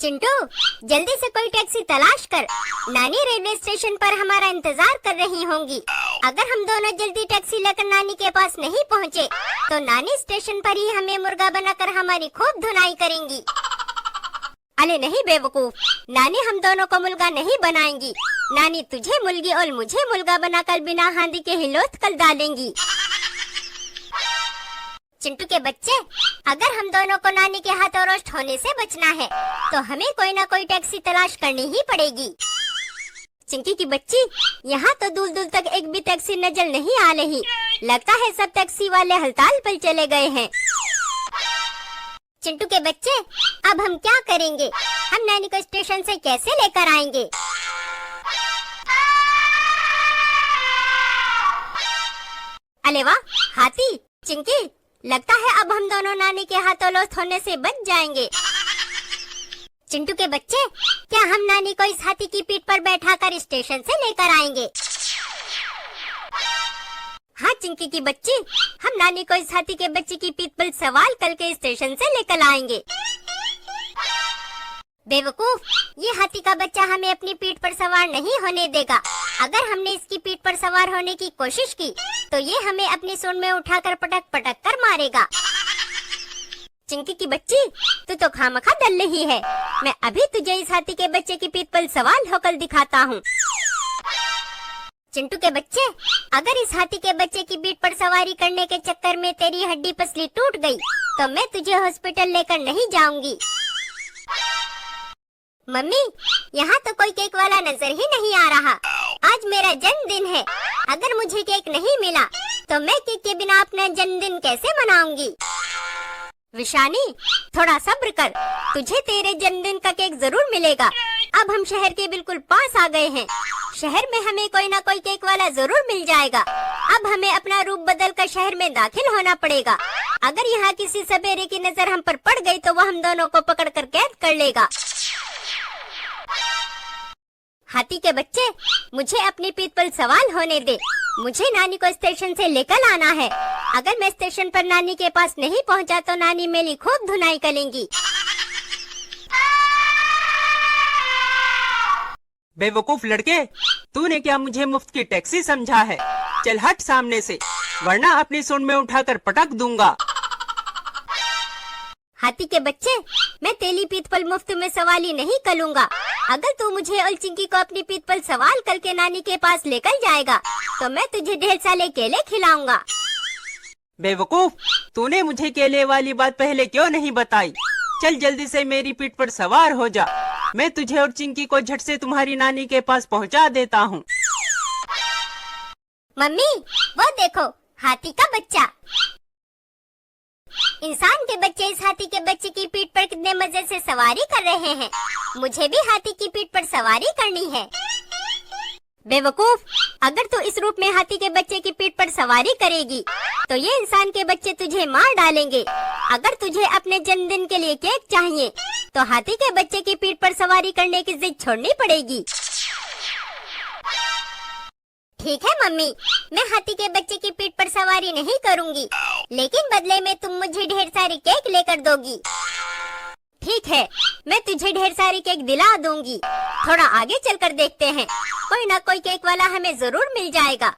चिंटू, जल्दी से कोई टैक्सी तलाश कर। नानी रेलवे स्टेशन पर हमारा इंतजार कर रही होंगी। अगर हम दोनों जल्दी टैक्सी लेकर नानी के पास नहीं पहुँचे, तो नानी स्टेशन पर ही हमें मुर्गा बनाकर हमारी खूब धुनाई करेंगी। अरे नहीं बेवकूफ, नानी हम दोनों को मुर्गा नहीं बनाएंगी। नानी तुझे मुर्गी और मुझे मुर्गा बनाकर बिना हांडी के हिलोत कर डालेंगी। चिंटू के बच्चे, अगर हम दोनों को नानी के हाथों रोस्ट होने से बचना है, तो हमें कोई ना कोई टैक्सी तलाश करनी ही पड़ेगी। चिंकी की बच्ची, यहाँ तो दूर दूर तक एक भी टैक्सी नजर नहीं आ रही। लगता है सब टैक्सी वाले हड़ताल पर चले गए हैं। चिंटू के बच्चे, अब हम क्या करेंगे? हम नानी को स्टेशन से कैसे लेकर आएंगे? अरे वाह हाथी, चिंकी, लगता है अब हम दोनों नानी के हाथों लोथ होने से बच जाएंगे। चिंटू के बच्चे, क्या हम नानी को इस हाथी की पीठ पर बैठाकर स्टेशन से लेकर आएंगे? हाँ चिंकी की बच्ची, हम नानी को इस हाथी के बच्चे की पीठ पर सवार करके स्टेशन से लेकर आएंगे। बेवकूफ, ये हाथी का बच्चा हमें अपनी पीठ पर सवार नहीं होने देगा। अगर हमने इसकी पीठ पर सवार होने की कोशिश की, तो ये हमें अपनी सूंड में उठाकर पटक पटक कर मारेगा। चिंकी की बच्ची, तू तो खामखा डर रही है। मैं अभी तुझे इस हाथी के बच्चे की पीठ पर सवार होकर दिखाता हूँ। चिंटू के बच्चे, अगर इस हाथी के बच्चे की पीठ पर सवारी करने के चक्कर में तेरी हड्डी पसली टूट गई, तो मैं तुझे हॉस्पिटल लेकर नहीं जाऊंगी। मम्मी, यहाँ तो कोई केक वाला नजर ही नहीं आ रहा। आज मेरा जन्मदिन है। अगर मुझे केक नहीं मिला, तो मैं केक के बिना अपना जन्मदिन कैसे मनाऊंगी? विशानी, थोड़ा सब्र कर, तुझे तेरे जन्मदिन का केक जरूर मिलेगा। अब हम शहर के बिल्कुल पास आ गए हैं। शहर में हमें कोई ना कोई केक वाला जरूर मिल जाएगा। अब हमें अपना रूप बदल कर शहर में दाखिल होना पड़ेगा। अगर यहाँ किसी सपेरे की नजर हम पर पड़ गई, तो वो हम दोनों को पकड़ कर कैद कर लेगा। हाथी के बच्चे, मुझे अपनी पीठ पर सवार होने दे। मुझे नानी को स्टेशन से लेकर आना है। अगर मैं स्टेशन पर नानी के पास नहीं पहुंचा, तो नानी मेरी खूब धुनाई करेंगी। बेवकूफ लड़के, तूने क्या मुझे मुफ्त की टैक्सी समझा है? चल हट सामने से, वरना अपनी सूंड में उठाकर पटक दूंगा। हाथी के बच्चे, मैं तेरी पीठ पर मुफ्त में सवारी नहीं करूंगा। अगर तू मुझे और चिंकी को अपनी पीठ पर सवार करके नानी के पास लेकर जाएगा, तो मैं तुझे ढेर सारे केले खिलाऊंगा। बेवकूफ, तूने मुझे केले वाली बात पहले क्यों नहीं बताई? चल जल्दी से मेरी पीठ पर सवार हो जा। मैं तुझे और चिंकी को झट से तुम्हारी नानी के पास पहुंचा देता हूँ। मम्मी, वो देखो, हाथी का बच्चा। इंसान के बच्चे इस हाथी के बच्चे की पीठ पर कितने मजे से सवारी कर रहे हैं। मुझे भी हाथी की पीठ पर सवारी करनी है। बेवकूफ, अगर तू इस रूप में हाथी के बच्चे की पीठ पर सवारी करेगी, तो ये इंसान के बच्चे तुझे मार डालेंगे। अगर तुझे अपने जन्मदिन के लिए केक चाहिए, तो हाथी के बच्चे की पीठ पर सवारी करने की जिद छोड़नी पड़ेगी। ठीक है मम्मी, मैं हाथी के बच्चे की पीठ पर सवारी नहीं करूंगी, लेकिन बदले में तुम मुझे ढेर सारी केक लेकर दोगी। ठीक है, मैं तुझे ढेर सारी केक दिला दूंगी। थोड़ा आगे चलकर देखते हैं, कोई ना कोई केक वाला हमें जरूर मिल जाएगा।